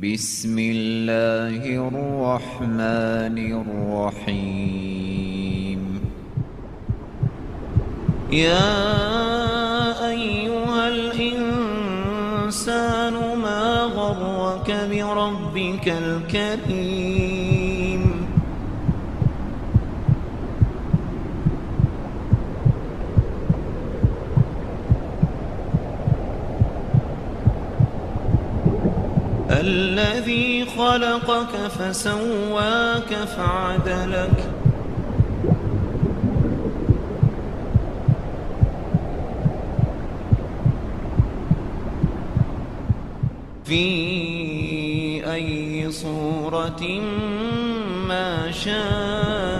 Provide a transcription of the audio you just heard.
بسم الله الرحمن الرحيم. يا أيها الإنسان ما غرك بربك الكريم الذي خلقك فسواك فعدلك في أي صورة ما شاء